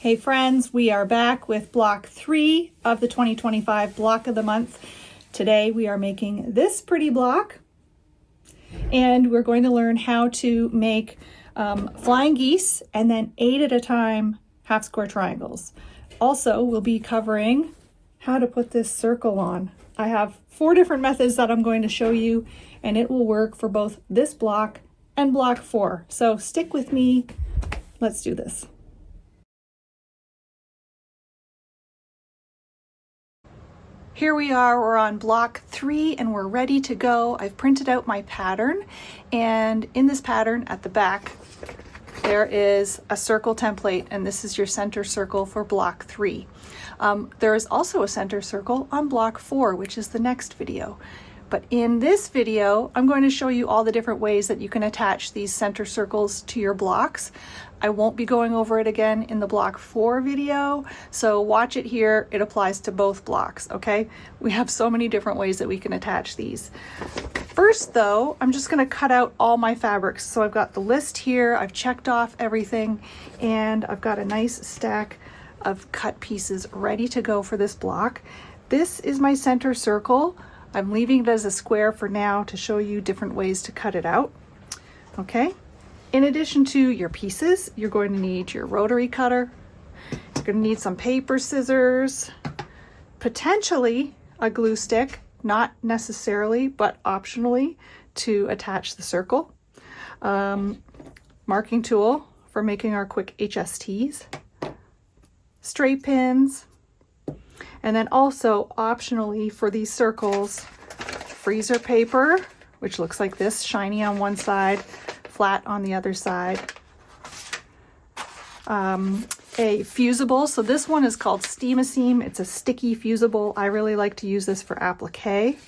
Hey friends, we are back with block 3 of the 2025 block of the month. Today we are making this pretty block, and we're going to learn how to make flying geese and then 8 at a time half square triangles. Also, we'll be covering how to put this circle on. I have 4 different methods that I'm going to show you, and it will work for both this block and block 4. So stick with me. Let's do this. Here we are, we're on block 3 and we're ready to go. I've printed out my pattern, and in this pattern at the back there is a circle template, and this is your center circle for block 3. There is also a center circle on block 4, which is the next video. But in this video, I'm going to show you all the different ways that you can attach these center circles to your blocks. I won't be going over it again in the block 4 video, so watch it here. It applies to both blocks, okay? We have so many different ways that we can attach these. First though, I'm just gonna cut out all my fabrics. So I've got the list here, I've checked off everything, and I've got a nice stack of cut pieces ready to go for this block. This is my center circle. I'm leaving it as a square for now to show you different ways to cut it out. Okay, in addition to your pieces, you're going to need your rotary cutter. You're going to need some paper scissors, potentially a glue stick, not necessarily, but optionally, to attach the circle. Marking tool for making our quick HSTs, straight pins, and then also optionally for these circles, freezer paper, which looks like this, shiny on one side, flat on the other side. A fusible, so this one is called Steam-A-Seam. It's a sticky fusible. I really like to use this for applique.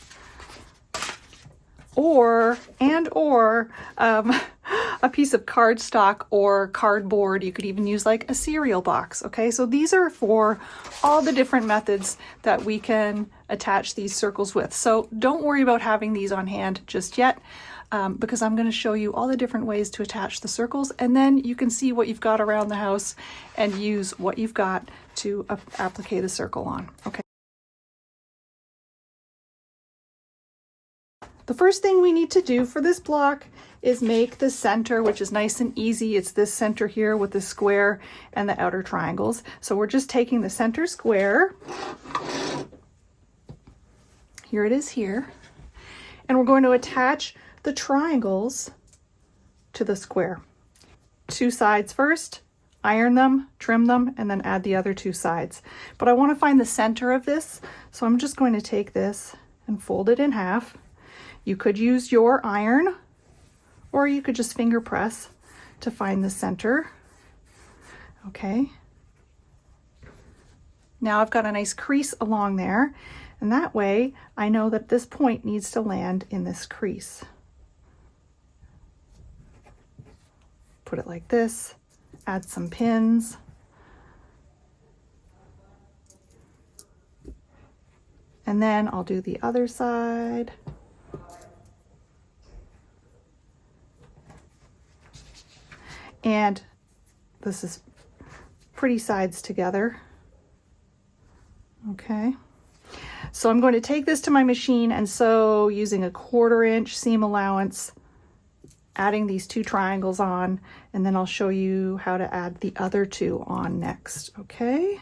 Or a piece of cardstock or cardboard. You could even use like a cereal box. Okay, so these are for all the different methods that we can attach these circles with. So don't worry about having these on hand just yet, because I'm going to show you all the different ways to attach the circles, and then you can see what you've got around the house and use what you've got to applique the circle on. Okay. The first thing we need to do for this block is make the center, which is nice and easy. It's this center here with the square and the outer triangles. So we're just taking the center square. Here it is here. And we're going to attach the triangles to the square. 2 sides first, iron them, trim them, and then add the other 2 sides. But I want to find the center of this, so I'm just going to take this and fold it in half. You could use your iron, or you could just finger press to find the center. Okay. Now I've got a nice crease along there, and that way I know that this point needs to land in this crease. Put it like this, add some pins. And then I'll do the other side. And this is pretty sides together. Okay. So I'm going to take this to my machine and sew using a 1/4 inch seam allowance, adding these 2 triangles on, and then I'll show you how to add the other 2 on next. Okay.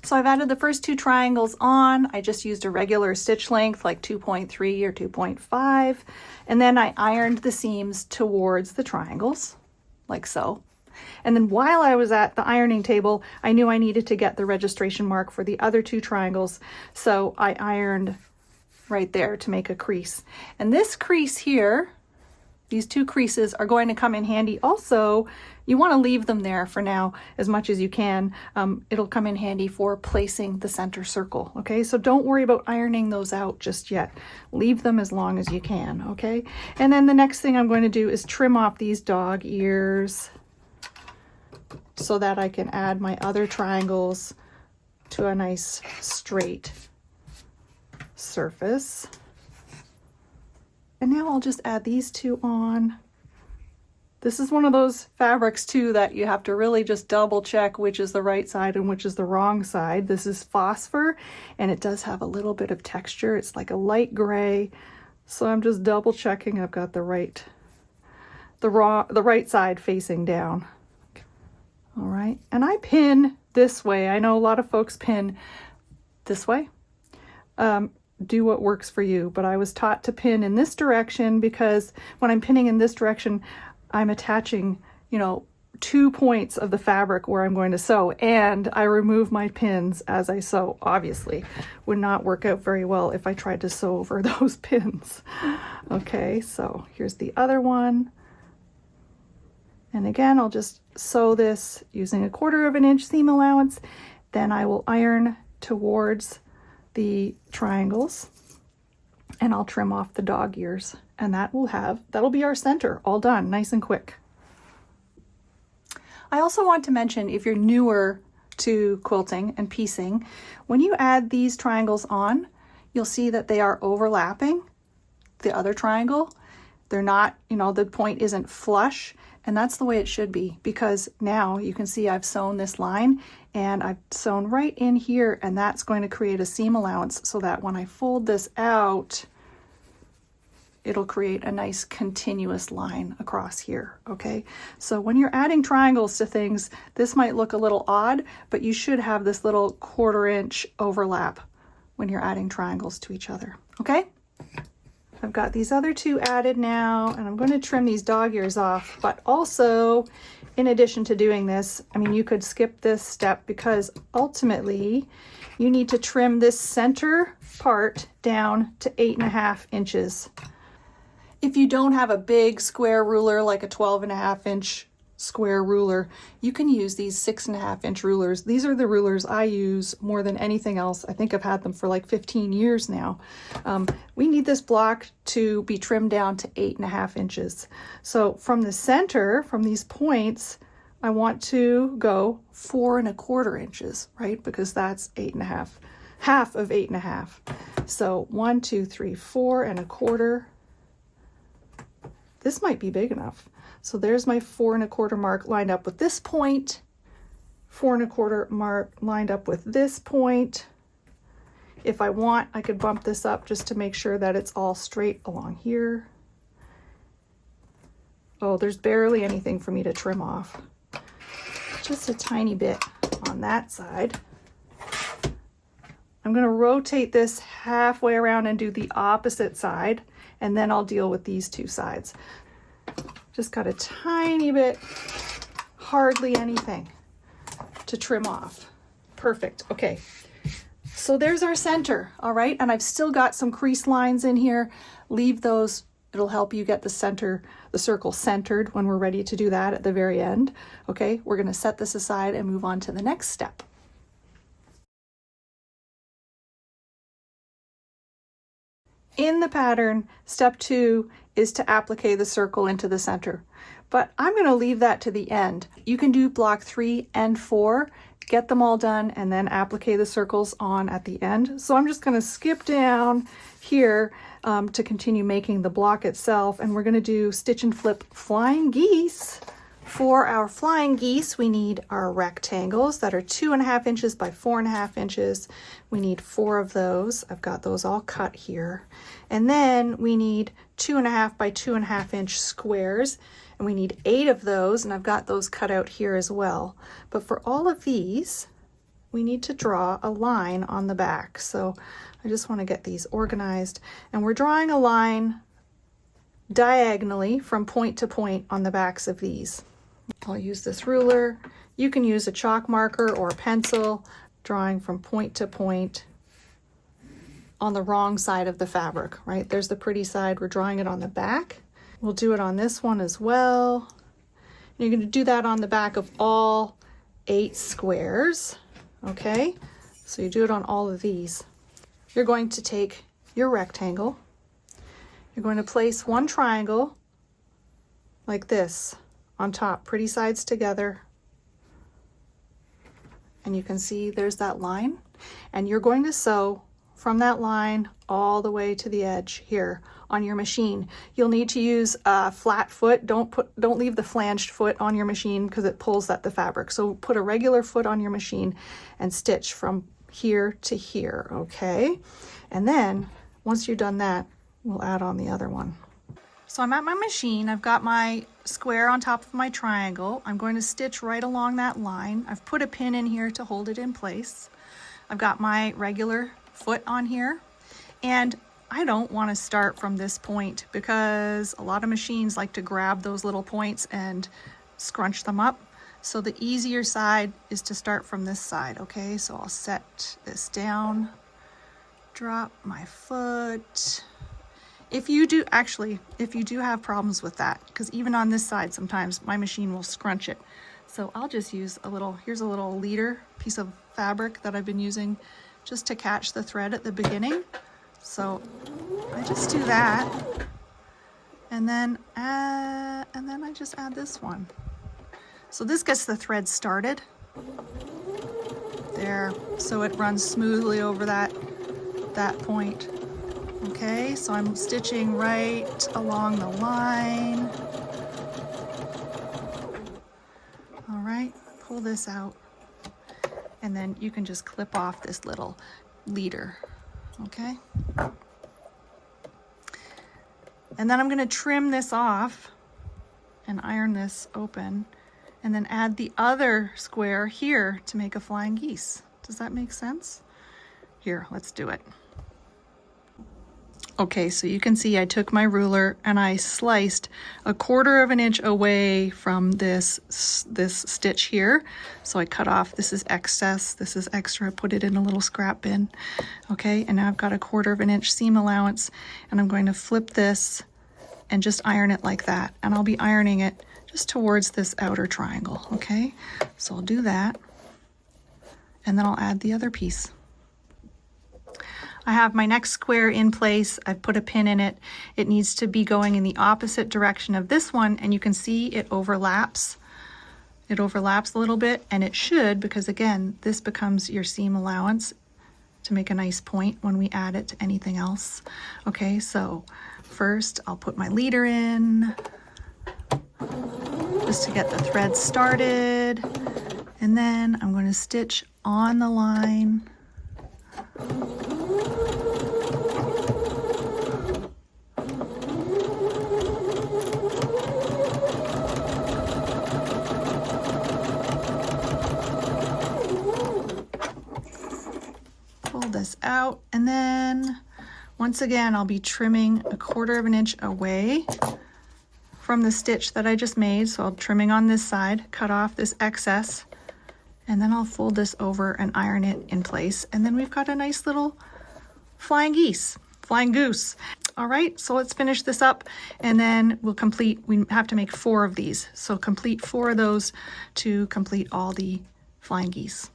So I've added the first 2 triangles on. I just used a regular stitch length, like 2.3 or 2.5. And then I ironed the seams towards the triangles, like so. And then while I was at the ironing table, I knew I needed to get the registration mark for the other 2 triangles. So I ironed right there to make a crease. And this crease here, these 2 creases are going to come in handy. Also, you want to leave them there for now as much as you can. It'll come in handy for placing the center circle. Okay, so don't worry about ironing those out just yet. Leave them as long as you can. Okay, and then the next thing I'm going to do is trim off these dog ears so that I can add my other triangles to a nice straight surface. And now I'll just add these 2 on This is one of those fabrics too that you have to really just double check which is the right side and which is the wrong side. This is phosphor and it does have a little bit of texture. It's like a light gray. So I'm just double checking I've got the right side facing down. All right, and I pin this way. I know a lot of folks pin this way. Do what works for you, but I was taught to pin in this direction because when I'm pinning in this direction, I'm attaching, you know, 2 points of the fabric where I'm going to sew, and I remove my pins as I sew. Obviously, would not work out very well if I tried to sew over those pins. Okay, so here's the other one. And again, I'll just sew this using 1/4 inch seam allowance. Then I will iron towards the triangles and I'll trim off the dog ears, and that'll be our center all done, nice and quick. I also want to mention, if you're newer to quilting and piecing, when you add these triangles on, you'll see that they are overlapping the other triangle. They're not, you know, the point isn't flush, and that's the way it should be, because now you can see I've sewn this line and I've sewn right in here, and that's going to create a seam allowance so that when I fold this out, it'll create a nice continuous line across here, okay? So when you're adding triangles to things, this might look a little odd, but you should have this little 1/4 inch overlap when you're adding triangles to each other, okay? I've got these other 2 added now, and I'm going to trim these dog ears off, but also, in addition to doing this, I mean, you could skip this step because ultimately you need to trim this center part down to 8.5 inches. If you don't have a big square ruler, like a 12.5 inch square ruler, you can use these 6.5 inch rulers. These are the rulers I use more than anything else. I think I've had them for like 15 years now. We need this block to be trimmed down to 8.5 inches. So from the center, from these points, I want to go 4.25 inches, right? Because that's 8.5, half of 8.5. So 1, 2, 3, 4.25. This might be big enough. So there's my 4.25 mark lined up with this point, 4.25 mark lined up with this point. If I want, I could bump this up just to make sure that it's all straight along here. Oh, there's barely anything for me to trim off. Just a tiny bit on that side. I'm going to rotate this halfway around and do the opposite side, and then I'll deal with these 2 sides. Just got a tiny bit, hardly anything to trim off. Perfect. Okay, so there's our center. All right, and I've still got some crease lines in here. Leave those. It'll help you get the circle centered when we're ready to do that at the very end. Okay, we're going to set this aside and move on to the next step. In the pattern, step 2 is to applique the circle into the center, but I'm going to leave that to the end. You can do block 3 and 4, get them all done, and then applique the circles on at the end. So I'm just going to skip down here to continue making the block itself, and we're going to do stitch and flip flying geese. For our flying geese, we need our rectangles that are 2.5 inches by 4.5 inches. We need 4 of those. I've got those all cut here. And then we need 2.5 by 2.5 inch squares, and we need 8 of those, and I've got those cut out here as well. But for all of these, we need to draw a line on the back. So I just want to get these organized, and we're drawing a line diagonally from point to point on the backs of these. I'll use this ruler. You can use a chalk marker or a pencil, drawing from point to point on the wrong side of the fabric, right? There's the pretty side. We're drawing it on the back. We'll do it on this one as well. And you're going to do that on the back of all 8 squares, okay? So you do it on all of these. You're going to take your rectangle. You're going to place one triangle like this on top, pretty sides together. And you can see there's that line. And you're going to sew from that line all the way to the edge here on your machine. You'll need to use a flat foot. Don't leave the flanged foot on your machine because it pulls at the fabric. So put a regular foot on your machine and stitch from here to here, okay? And then once you've done that, we'll add on the other one. So I'm at my machine. I've got my square on top of my triangle. I'm going to stitch right along that line. I've put a pin in here to hold it in place. I've got my regular foot on here, and I don't want to start from this point because a lot of machines like to grab those little points and scrunch them up. So the easier side is to start from this side, okay? So I'll set this down, drop my foot. If you do have problems with that, because even on this side, sometimes my machine will scrunch it. So I'll just use here's a little leader piece of fabric that I've been using just to catch the thread at the beginning. So I just do that, and then I just add this one. So this gets the thread started there, so it runs smoothly over that point. Okay, so I'm stitching right along the line. All right, pull this out, and then you can just clip off this little leader, okay? And then I'm gonna trim this off and iron this open, and then add the other square here to make a flying geese. Does that make sense? Here, let's do it. Okay, so you can see I took my ruler and I sliced 1/4 of an inch away from this stitch here. So I cut off, this is excess, this is extra, put it in a little scrap bin. Okay, and now I've got 1/4 of an inch seam allowance, and I'm going to flip this and just iron it like that. And I'll be ironing it just towards this outer triangle, okay? So I'll do that, and then I'll add the other piece. I have my next square in place. I've put a pin in it. It needs to be going in the opposite direction of this one, and you can see it overlaps. It overlaps a little bit, and it should, because again, this becomes your seam allowance to make a nice point when we add it to anything else. Okay, so first I'll put my leader in just to get the thread started, and then I'm going to stitch on the line. This out, and then once again I'll be trimming 1/4 of an inch away from the stitch that I just made. So I'll trimming on this side, cut off this excess, and then I'll fold this over and iron it in place, and then we've got a nice little flying goose. All right, so let's finish this up, and then we have to make 4 of these, so complete 4 of those to complete all the flying geese.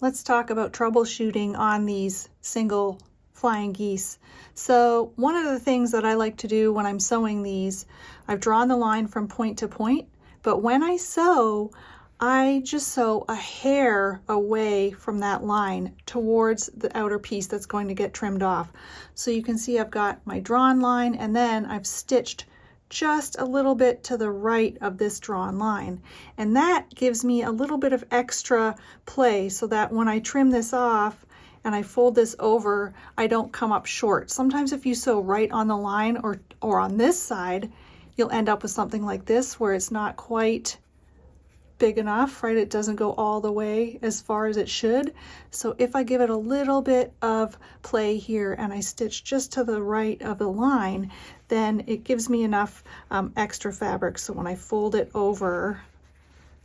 Let's talk about troubleshooting on these single flying geese. So one of the things that I like to do when I'm sewing these, I've drawn the line from point to point, but when I sew, I just sew a hair away from that line towards the outer piece that's going to get trimmed off. So you can see I've got my drawn line, and then I've stitched just a little bit to the right of this drawn line, and that gives me a little bit of extra play so that when I trim this off and I fold this over, I don't come up short. Sometimes if you sew right on the line or on this side, you'll end up with something like this where it's not quite big enough, right? It doesn't go all the way as far as it should. So if I give it a little bit of play here and I stitch just to the right of the line, then it gives me enough extra fabric. So when I fold it over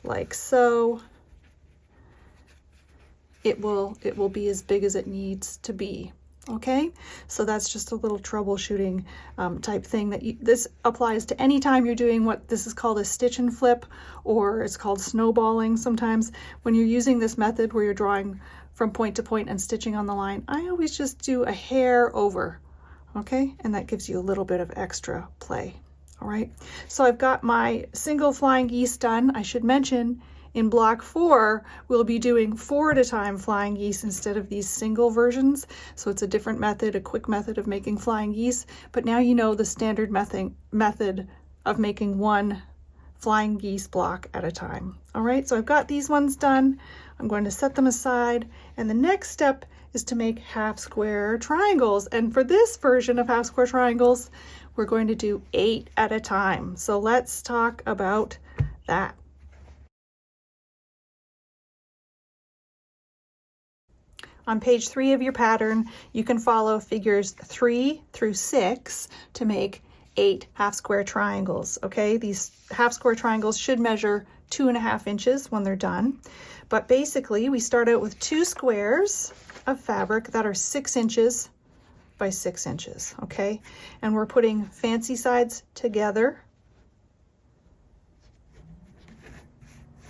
like so, it will be as big as it needs to be. Okay, so that's just a little troubleshooting type thing that this applies to any time you're doing what this is called a stitch and flip, or it's called snowballing sometimes. When you're using this method where you're drawing from point to point and stitching on the line, I always just do a hair over, okay, and that gives you a little bit of extra play. All right, so I've got my single flying geese done. I should mention In block 4, we'll be doing 4 at a time flying geese instead of these single versions. So it's a different method, a quick method of making flying geese. But now you know the standard method of making 1 flying geese block at a time. All right, so I've got these ones done. I'm going to set them aside. And the next step is to make half square triangles. And for this version of half square triangles, we're going to do 8 at a time. So let's talk about that. On page 3 of your pattern, you can follow figures 3 through 6 to make 8 half square triangles. Okay, these half square triangles should measure 2.5 inches when they're done. But basically, we start out with 2 squares of fabric that are 6 inches by 6 inches. Okay, and we're putting fancy sides together.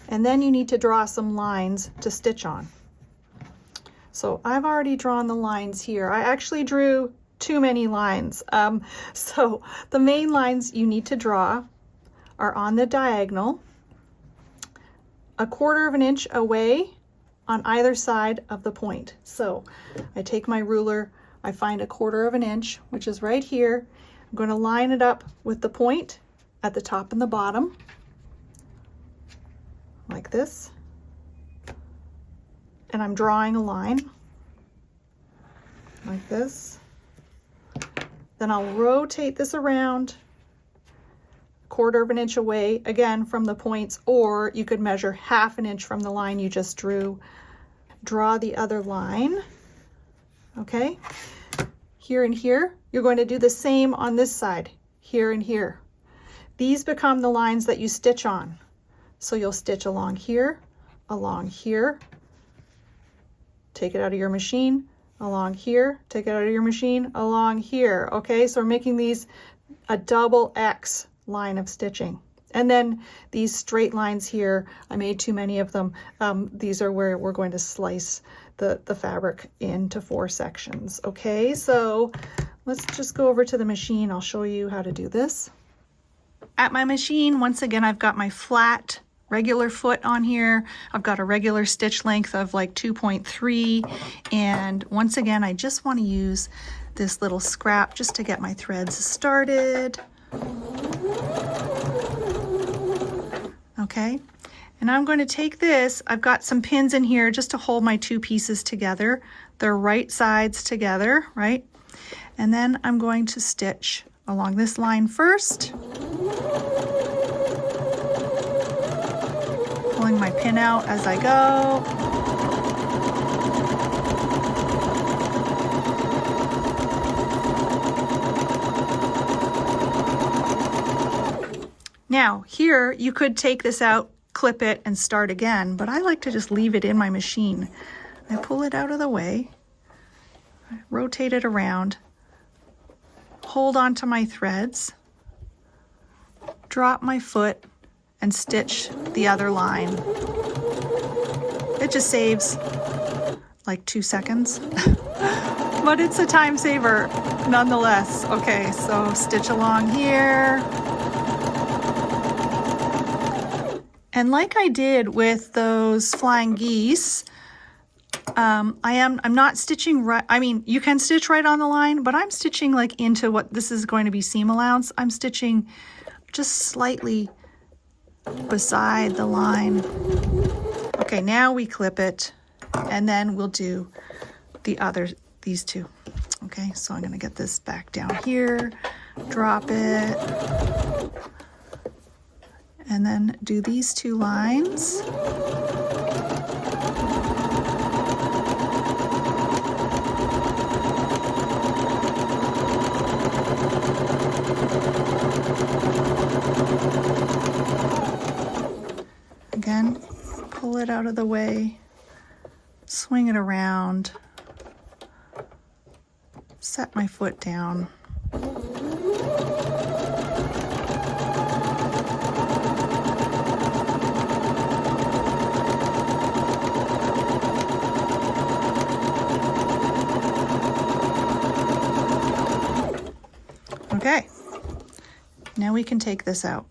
And then you need to draw some lines to stitch on. So I've already drawn the lines here. I actually drew too many lines. So the main lines you need to draw are on the diagonal, 1/4 inch away on either side of the point. So I take my ruler, I find 1/4 inch, which is right here. I'm going to line it up with the point at the top and the bottom, like this. And I'm drawing a line like this. Then I'll rotate this around 1/4 inch away, again from the points, or you could measure 1/2 inch from the line you just drew. Draw the other line. Okay, here and here. You're going to do the same on this side, here and here. These become the lines that you stitch on. So you'll stitch along here, take it out of your machine, along here, take it out of your machine, along here. Okay, so we're making these a double X line of stitching. And then these straight lines here, I made too many of them. These are where we're going to slice the fabric into 4 sections. Okay, so let's just go over to the machine. I'll show you how to do this. At my machine, once again, I've got my flat regular foot on here. I've got a regular stitch length of like 2.3. And once again, I just want to use this little scrap just to get my threads started. Okay, and I'm going to take this. I've got some pins in here just to hold my 2 pieces together. They're right sides together, right? And then I'm going to stitch along this line first. Pulling my pin out as I go. Now here you could take this out, clip it, and start again, but I like to just leave it in my machine. I pull it out of the way, I rotate it around, hold on to my threads, drop my foot, and stitch the other line. It just saves like 2 seconds, but it's a time saver nonetheless. Okay, so stitch along here. And like I did with those flying geese, I'm not stitching right. I mean, you can stitch right on the line, but I'm stitching like into what this is going to be seam allowance. I'm stitching just slightly beside the line. Okay, now we clip it, and then we'll do these 2. Okay, so I'm going to get this back down here, drop it, and then do these 2 lines. Again, pull it out of the way, swing it around, set my foot down. Okay, now we can take this out.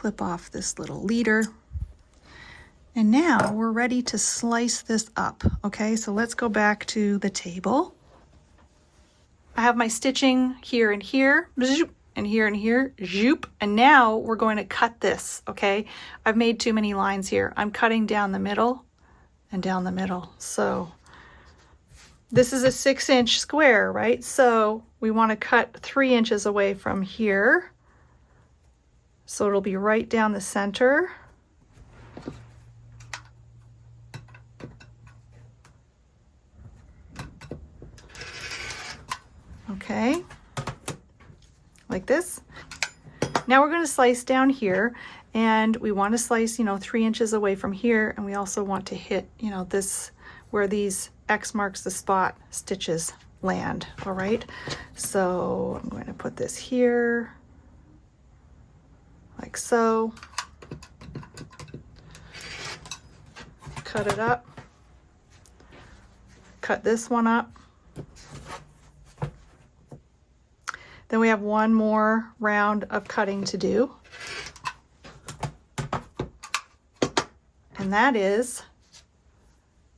clip off this little leader. And now we're ready to slice this up. Okay, so let's go back to the table. I have my stitching here and here, and here and here, zoop, and now we're going to cut this, okay? I've made too many lines here. I'm cutting down the middle and down the middle. So this is a 6-inch square, right? So we want to cut 3 inches away from here. So it'll be right down the center. Okay, like this. Now we're going to slice down here, and we want to slice, 3 inches away from here, and we also want to hit, this where these X marks the spot stitches land. All right, so I'm going to put this here like so. Cut it up. Cut this one up. Then we have one more round of cutting to do. And that is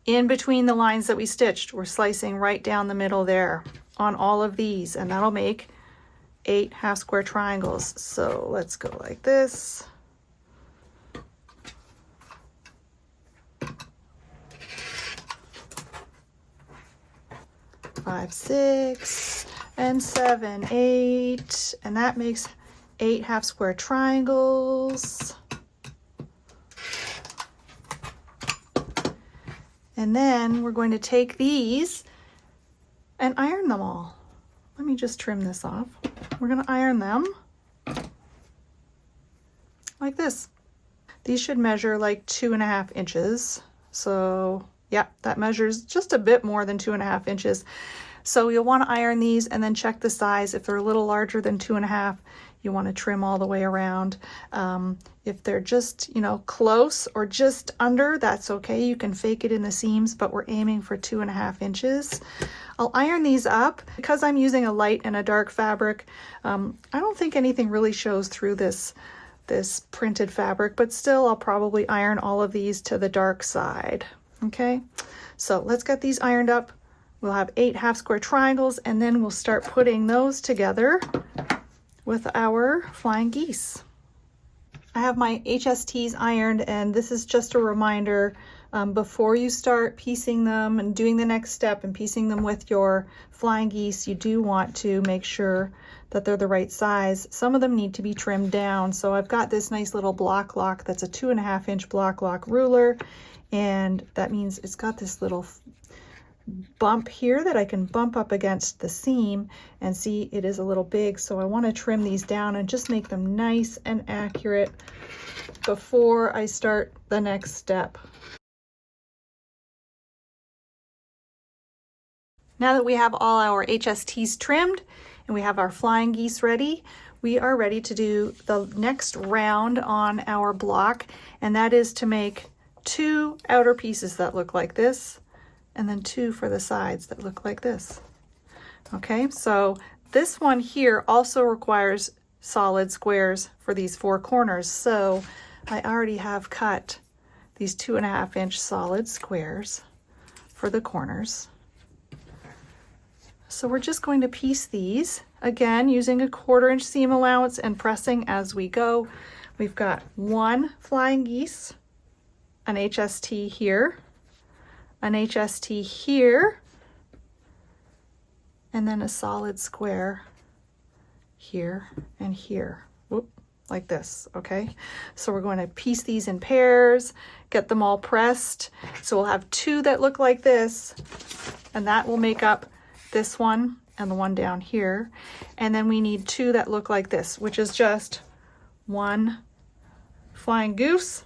in between the lines that we stitched. We're slicing right down the middle there on all of these, and that'll make 8 half square triangles. So let's go like this. 5, 6, and 7, 8, and that makes 8 half square triangles. And then we're going to take these and iron them all. Let me just trim this off. We're going to iron them like this. These should measure like 2.5 inches. So yeah, that measures just a bit more than 2.5 inches. So you'll want to iron these and then check the size. If they're a little larger than 2.5, you want to trim all the way around. If they're just, close or just under, that's okay. You can fake it in the seams, but we're aiming for 2.5 inches. I'll iron these up. Because I'm using a light and a dark fabric, I don't think anything really shows through this printed fabric, but still I'll probably iron all of these to the dark side. Okay, so let's get these ironed up. We'll have 8 half square triangles, and then we'll start putting those together with our flying geese. I have my HSTs ironed, and this is just a reminder, before you start piecing them and doing the next step and piecing them with your flying geese, you do want to make sure that they're the right size. Some of them need to be trimmed down. So I've got this nice little block lock that's a 2.5 inch block lock ruler, and that means it's got this little bump here that I can bump up against the seam, and see it is a little big, so I want to trim these down and just make them nice and accurate before I start the next step. Now that we have all our HSTs trimmed and we have our flying geese ready, we are ready to do the next round on our block, and that is to make 2 outer pieces that look like this, and then 2 for the sides that look like this. Okay, so this one here also requires solid squares for these 4 corners. So I already have cut these 2.5 inch solid squares for the corners. So we're just going to piece these, again, using a 1/4 inch seam allowance and pressing as we go. We've got 1 flying geese, an HST here, an HST here, and then a solid square here and here. Whoop, like this, okay? So we're going to piece these in pairs, get them all pressed. So we'll have 2 that look like this, and that will make up this one and the one down here. And then we need 2 that look like this, which is just 1 flying goose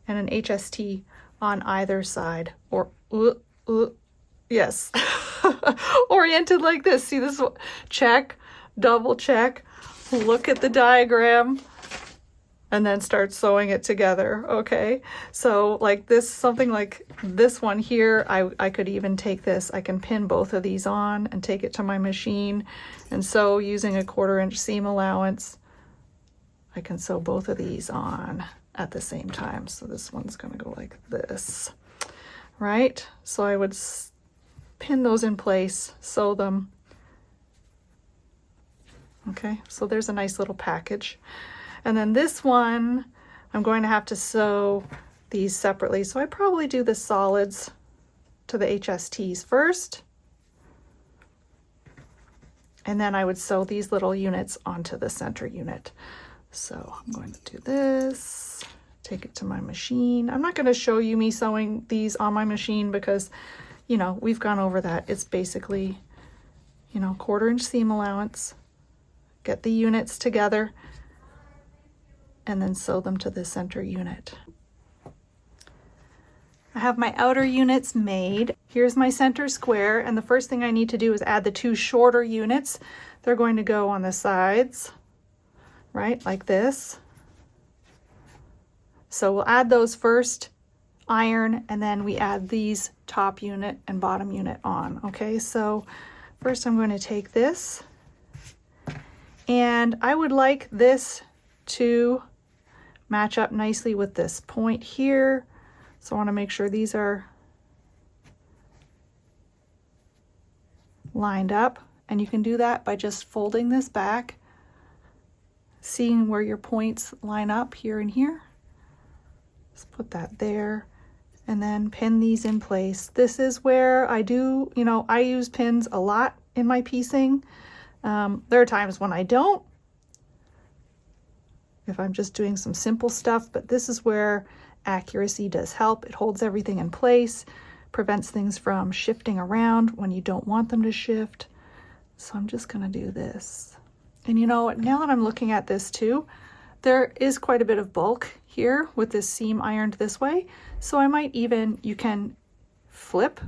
and an HST on either side, or yes, oriented like this. See this? Check, double check, look at the diagram, and then start sewing it together. Okay, so like this, something like this one here, I could even take this, I can pin both of these on and take it to my machine and sew using a 1/4 inch seam allowance I can sew both of these on at the same time. So this one's going to go like this, right? So I would pin those in place, sew them. Okay, so there's a nice little package. And then this one, I'm going to have to sew these separately. So I probably do the solids to the HSTs first. And then I would sew these little units onto the center unit. So I'm going to do this, take it to my machine. I'm not going to show you me sewing these on my machine because, you know, we've gone over that. It's basically, you know, 1/4 inch seam allowance, get the units together, and then sew them to the center unit. I have my outer units made. Here's my center square, and the first thing I need to do is add the 2 shorter units. They're going to go on the sides, right, like this. So we'll add those first, iron, and then we add these top unit and bottom unit on. Okay, so first I'm going to take this, and I would like this to match up nicely with this point here. So I want to make sure these are lined up, and you can do that by just folding this back, seeing where your points line up here and here. Just put that there, and then pin these in place. This is where I do, you know, I use pins a lot in my piecing. There are times when I don't, if I'm just doing some simple stuff, but this is where accuracy does help. It holds everything in place, prevents things from shifting around when you don't want them to shift. So I'm just going to do this. And you know, now that I'm looking at this too, there is quite a bit of bulk here with this seam ironed this way. So I might even, you can flip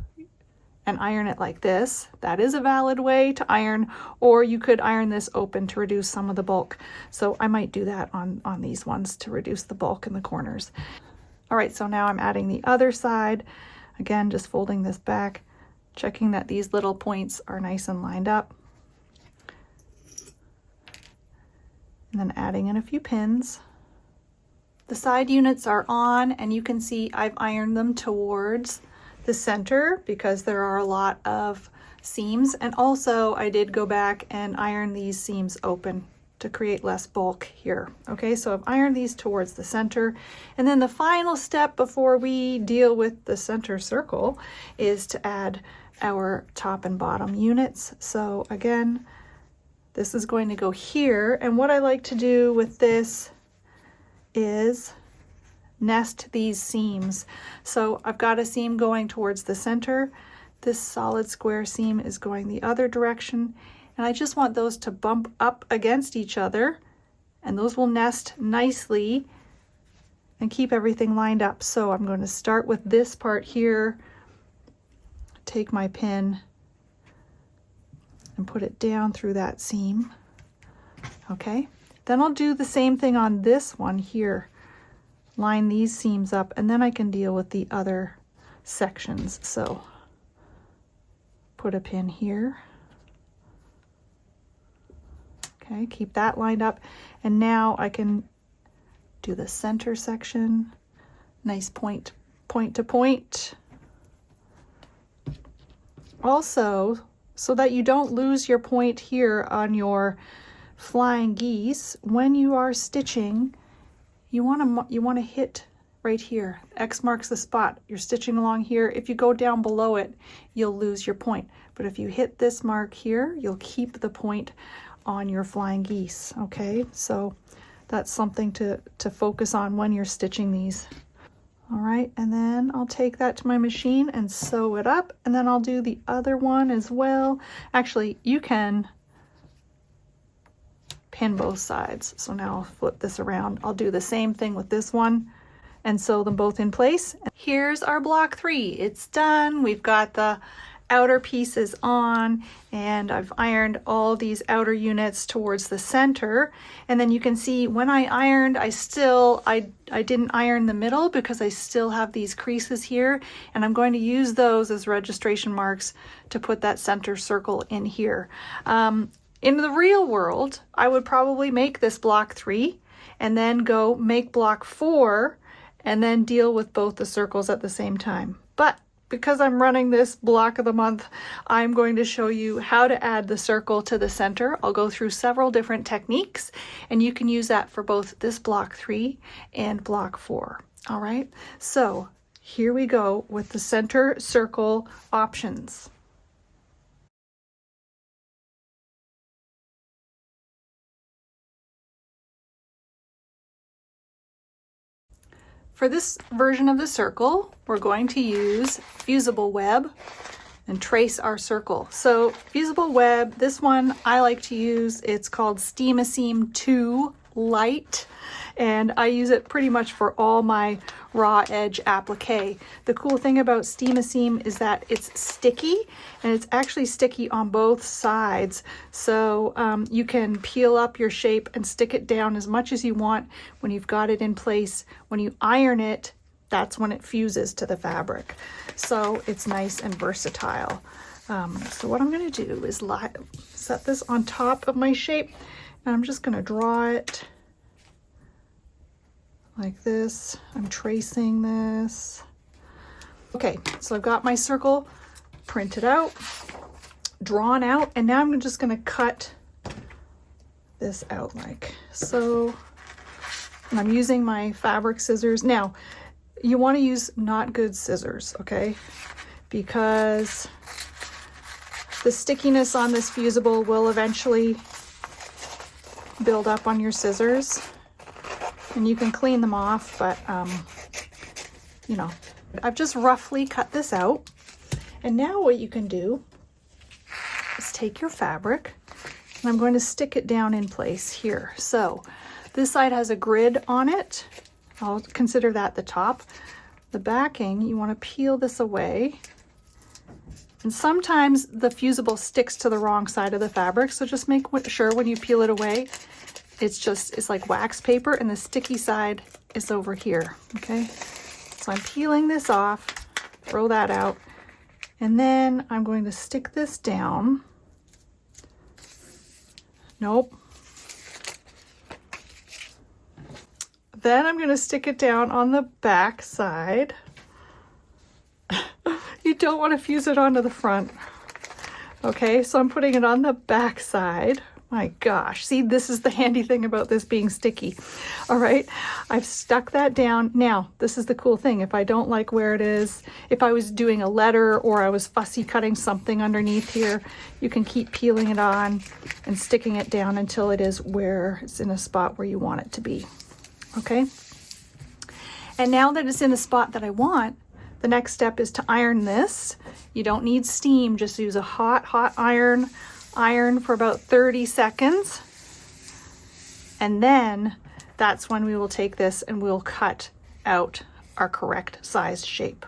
and iron it like this. That is a valid way to iron, or you could iron this open to reduce some of the bulk. So I might do that on these ones to reduce the bulk in the corners. All right, so now I'm adding the other side. Again, just folding this back, checking that these little points are nice and lined up. And then adding in a few pins. The side units are on, and you can see I've ironed them towards the center because there are a lot of seams. And also I did go back and iron these seams open to create less bulk here. Okay, so I've ironed these towards the center. And then the final step before we deal with the center circle is to add our top and bottom units. So again, this is going to go here. And what I like to do with this is nest these seams. So I've got a seam going towards the center. This solid square seam is going the other direction. And I just want those to bump up against each other, and those will nest nicely and keep everything lined up. So I'm going to start with this part here, take my pin and put it down through that seam. Okay, then I'll do the same thing on this one here. Line these seams up, and then I can deal with the other sections. So put a pin here. Okay, keep that lined up, and now I can do the center section. Nice point to point. Also, so that you don't lose your point here on your flying geese, when you are stitching, you want to hit right here. X marks the spot. You're stitching along here. If you go down below it, you'll lose your point. But if you hit this mark here, you'll keep the point on your flying geese. Okay, so that's something to focus on when you're stitching these. All right, and then I'll take that to my machine and sew it up, and then I'll do the other one as well. Actually, you can pin both sides. So now I'll flip this around. I'll do the same thing with this one and sew them both in place. Here's our block 3. It's done. We've got the outer pieces on, and I've ironed all these outer units towards the center. And then you can see when I ironed, I didn't iron the middle because I still have these creases here, and I'm going to use those as registration marks to put that center circle in here. In the real world, I would probably make this block 3 and then go make block 4 and then deal with both the circles at the same time. But because I'm running this block of the month, I'm going to show you how to add the circle to the center. I'll go through several different techniques, and you can use that for both this block 3 and block 4. All right, so here we go with the center circle options. For this version of the circle, we're going to use fusible web and trace our circle. So fusible web, this one I like to use, it's called Steam-A-Seam 2 Light, and I use it pretty much for all my raw edge applique. The cool thing about Steam-A-Seam is that it's sticky, and it's actually sticky on both sides. So you can peel up your shape and stick it down as much as you want when you've got it in place. When you iron it, that's when it fuses to the fabric. So it's nice and versatile. So what I'm going to do is set this on top of my shape, and I'm just going to draw it like this. I'm tracing this. Okay, so I've got my circle printed out, drawn out, and now I'm just going to cut this out like so. And I'm using my fabric scissors. Now, you want to use not good scissors, okay? Because the stickiness on this fusible will eventually build up on your scissors, and you can clean them off, but you know, I've just roughly cut this out. And now what you can do is take your fabric, and I'm going to stick it down in place here. So this side has a grid on it. I'll consider that the top. The backing, you want to peel this away. And sometimes the fusible sticks to the wrong side of the fabric, so just make sure when you peel it away, it's like wax paper, and the sticky side is over here, okay? So I'm peeling this off, throw that out, and then I'm going to stick this down. Nope. Then I'm going to stick it down on the back side. You don't want to fuse it onto the front. Okay, so I'm putting it on the back side. My gosh, see, this is the handy thing about this being sticky. All right, I've stuck that down. Now, this is the cool thing. If I don't like where it is, if I was doing a letter or I was fussy cutting something underneath here, you can keep peeling it on and sticking it down until it is where it's in a spot where you want it to be. Okay, and now that it's in the spot that I want, the next step is to iron this. You don't need steam, just use a hot iron. Iron for about 30 seconds. And then that's when we will take this and we'll cut out our correct size shape.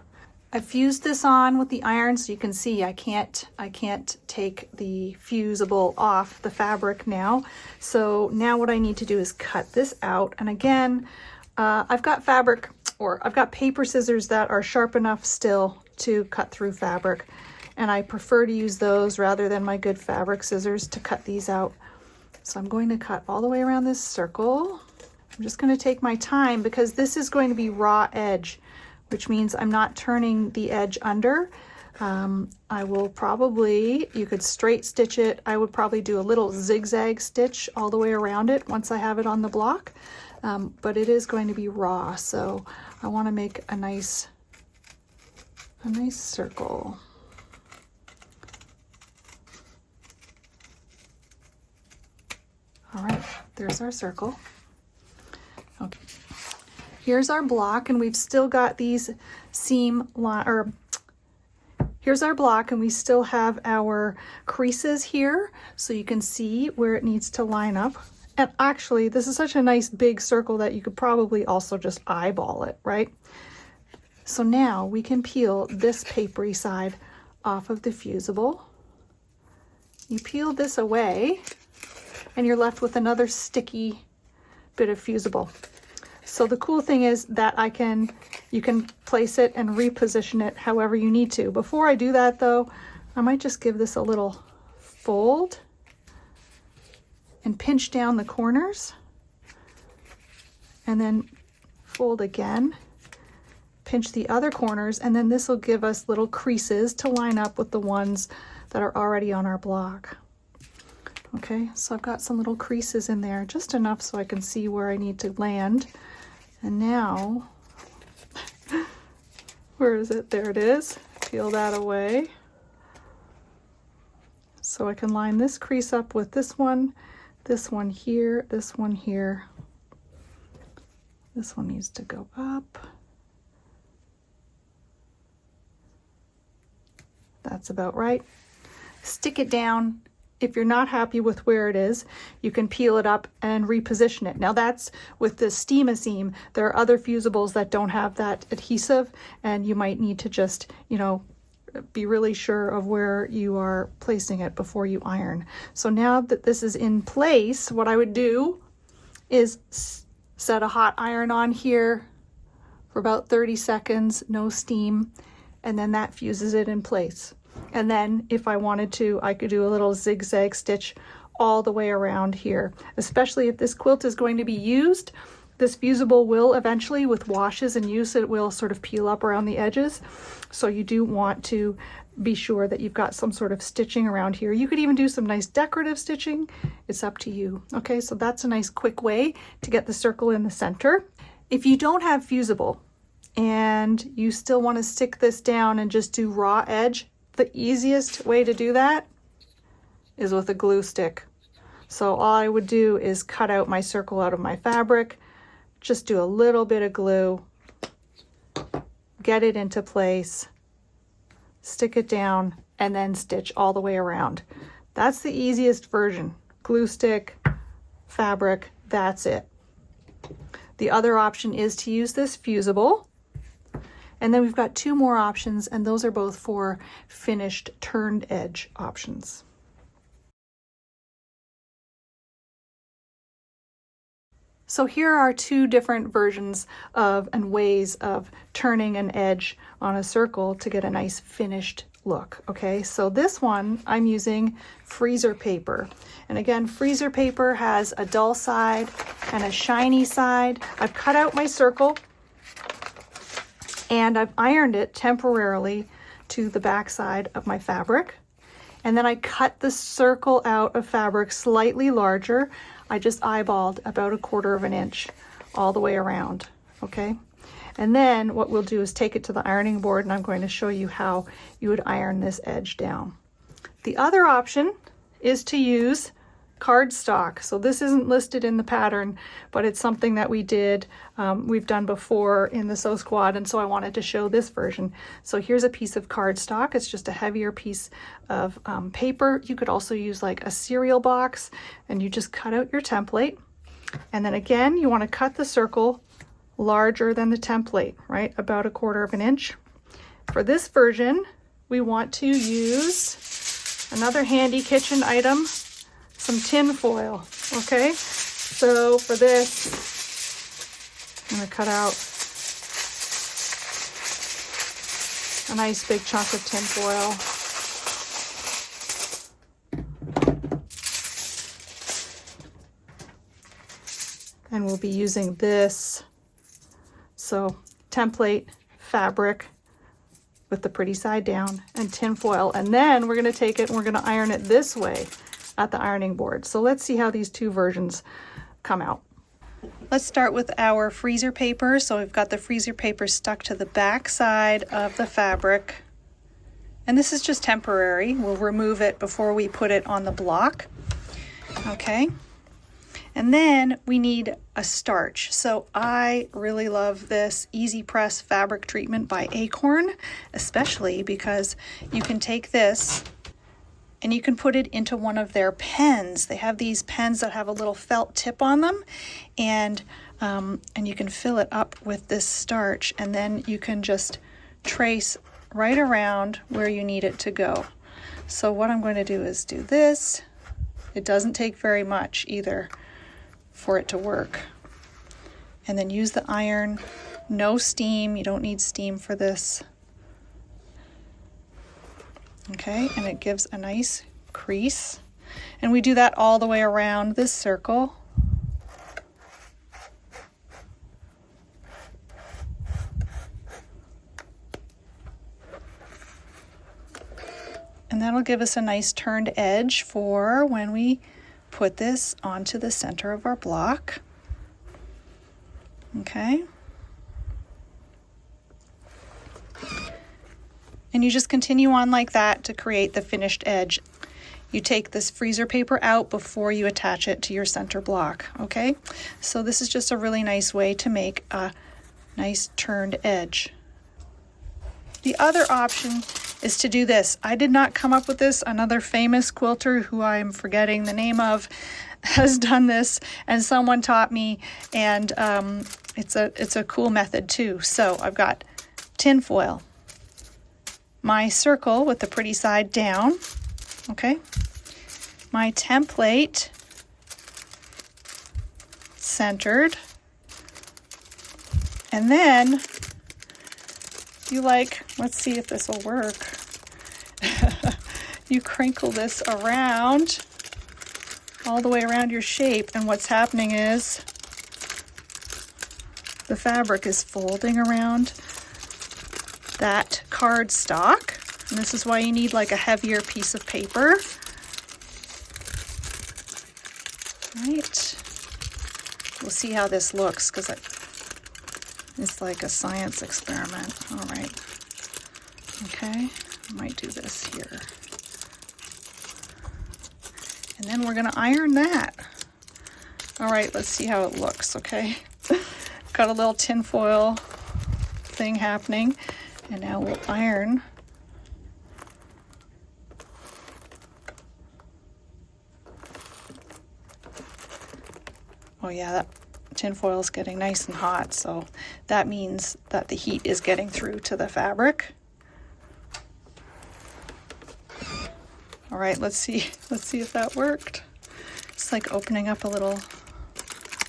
I fused this on with the iron, so you can see I can't take the fusible off the fabric now. So now what I need to do is cut this out. And again, I've got paper scissors that are sharp enough still to cut through fabric, and I prefer to use those rather than my good fabric scissors to cut these out. So I'm going to cut all the way around this circle. I'm just going to take my time because this is going to be raw edge, which means I'm not turning the edge under. I will probably, you could straight stitch it. I would probably do a little zigzag stitch all the way around it once I have it on the block. But it is going to be raw, so I want to make a nice circle. All right, there's our circle. Okay, here's our block, and we've still got these here's our block, and we still have our creases here, so you can see where it needs to line up. And actually, this is such a nice big circle that you could probably also just eyeball it, right? So now we can peel this papery side off of the fusible. You peel this away, and you're left with another sticky bit of fusible. So the cool thing is that you can place it and reposition it however you need to. Before I do that though, I might just give this a little fold and pinch down the corners and then fold again, pinch the other corners, and then this will give us little creases to line up with the ones that are already on our block. Okay, so I've got some little creases in there, just enough so I can see where I need to land. And now, where is it? There it is. Peel that away. So I can line this crease up with this one here, this one here. This one needs to go up. That's about right. Stick it down. If you're not happy with where it is, you can peel it up and reposition it. Now that's with the Steam-A-Seam. There are other fusibles that don't have that adhesive, and you might need to just, you know, be really sure of where you are placing it before you iron. So now that this is in place, what I would do is set a hot iron on here for about 30 seconds, no steam, and then that fuses it in place. And then if I wanted to, I could do a little zigzag stitch all the way around here, especially if this quilt is going to be used. This fusible will eventually, with washes and use, it will sort of peel up around the edges. So you do want to be sure that you've got some sort of stitching around here. You could even do some nice decorative stitching. It's up to you. Okay, so that's a nice quick way to get the circle in the center. If you don't have fusible and you still want to stick this down and just do raw edge, the easiest way to do that is with a glue stick. So all I would do is cut out my circle out of my fabric, just do a little bit of glue, get it into place, stick it down, and then stitch all the way around. That's the easiest version. Glue stick, fabric, that's it. The other option is to use this fusible. And then we've got two more options, and those are both for finished turned edge options. So here are two different versions of and ways of turning an edge on a circle to get a nice finished look. Okay, so this one I'm using freezer paper. And again, freezer paper has a dull side and a shiny side. I've cut out my circle and I've ironed it temporarily to the back side of my fabric. And then I cut the circle out of fabric slightly larger. I just eyeballed about 1/4 inch all the way around, okay? And then what we'll do is take it to the ironing board, and I'm going to show you how you would iron this edge down. The other option is to use cardstock. So this isn't listed in the pattern, but it's something that we've done before in the Sew Squad, and so I wanted to show this version. So here's a piece of cardstock. It's just a heavier piece of paper. You could also use like a cereal box, and you just cut out your template. And then again, you want to cut the circle larger than the template, right? About 1/4 inch. For this version, we want to use another handy kitchen item, some tin foil, okay? So for this, I'm gonna cut out a nice big chunk of tin foil. And we'll be using this, so template, fabric with the pretty side down, and tin foil. And then we're gonna take it and we're gonna iron it this way at the ironing board. So let's see how these two versions come out. Let's start with our freezer paper. So we've got the freezer paper stuck to the back side of the fabric. And this is just temporary. We'll remove it before we put it on the block. Okay. And then we need a starch. So I really love this Easy Press fabric treatment by Acorn, especially because you can take this and you can put it into one of their pens. They have these pens that have a little felt tip on them, and you can fill it up with this starch, and then you can just trace right around where you need it to go. So what I'm going to do is do this. It doesn't take very much either for it to work. And then use the iron. No steam. You don't need steam for this. Okay, and it gives a nice crease. And we do that all the way around this circle. that'll give us a nice turned edge for when we put this onto the center of our block. Okay. And you just continue on like that to create the finished edge. You take this freezer paper out before you attach it to your center block, okay? So this is just a really nice way to make a nice turned edge. The other option is to do this. I did not come up with this. Another famous quilter who I'm forgetting the name of has done this, and someone taught me, and it's a cool method too. So I've got tin foil, my circle with the pretty side down, okay, my template centered, and then you let's see if this will work. You crinkle this around, all the way around your shape, and what's happening is the fabric is folding around that cardstock, and this is why you need like a heavier piece of paper. Right. We'll see how this looks because it's like a science experiment. All right. Okay. I might do this here. And then we're going to iron that. All right. Let's see how it looks. Okay. Got a little tin foil thing happening. And now we'll iron. Oh yeah, that tin foil is getting nice and hot, so that means that the heat is getting through to the fabric. All right, let's see if that worked. It's like opening up a little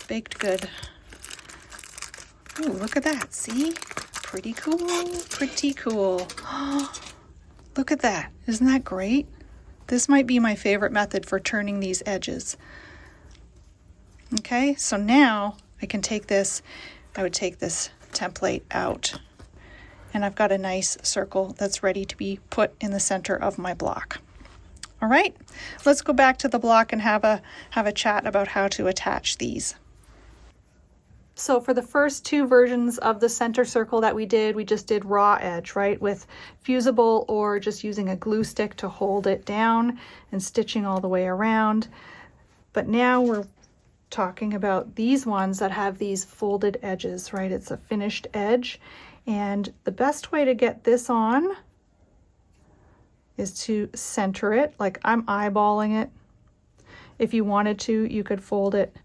baked good. Oh, look at that, see? Pretty cool, pretty cool. Look at that, isn't that great? This might be my favorite method for turning these edges. Okay, so now I can take this, I would take this template out, and I've got a nice circle that's ready to be put in the center of my block. All right, let's go back to the block and have a chat about how to attach these. So for the first two versions of the center circle that we just did raw edge, right, with fusible or just using a glue stick to hold it down and stitching all the way around. But now we're talking about these ones that have these folded edges, right? It's a finished edge, and the best way to get this on is to center it. Like I'm eyeballing it. If you wanted to, you could fold it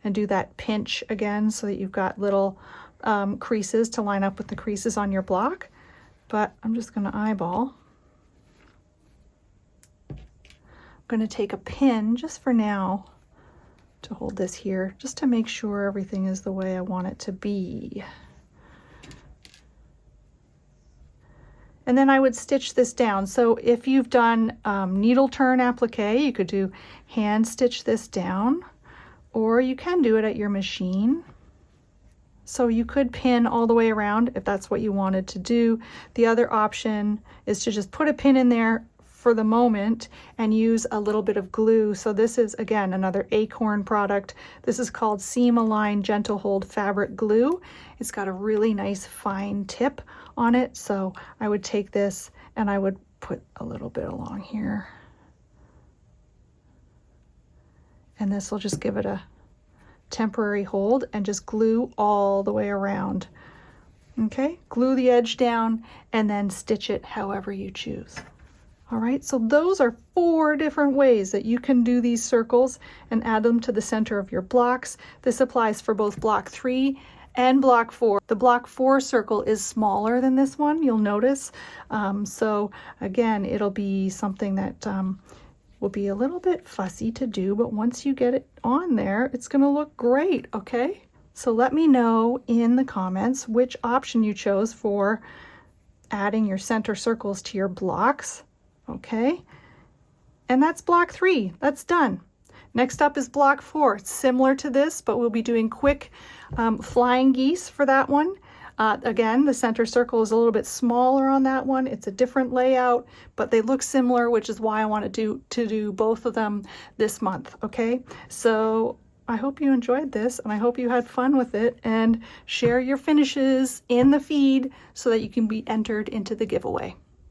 and do that pinch again so that you've got little creases to line up with the creases on your block. But I'm just going to eyeball. I'm going to take a pin just for now to hold this here, just to make sure everything is the way I want it to be. And then I would stitch this down. So if you've done needle turn applique, you could do hand stitch this down, or you can do it at your machine. So you could pin all the way around if that's what you wanted to do. The other option is to just put a pin in there for the moment and use a little bit of glue. So this is, again, another Acorn product. This is called Seam Align Gentle Hold Fabric Glue. It's got a really nice fine tip on it. So I would take this and I would put a little bit along here. And this will just give it a temporary hold and just glue all the way around. Okay, glue the edge down and then stitch it however you choose. All right, so those are 4 different ways that you can do these circles and add them to the center of your blocks. This applies for both block 3 and block 4. The block 4 circle is smaller than this one, you'll notice. So again, it'll be something that will be a little bit fussy to do, but once you get it on there, it's gonna look great, okay? So let me know in the comments which option you chose for adding your center circles to your blocks, okay? And that's block 3, that's done. Next up is block 4. It's similar to this, but we'll be doing quick flying geese for that one. Again, the center circle is a little bit smaller on that one. It's a different layout, but they look similar, which is why I want to do both of them this month, okay? So I hope you enjoyed this, and I hope you had fun with it, and share your finishes in the feed so that you can be entered into the giveaway.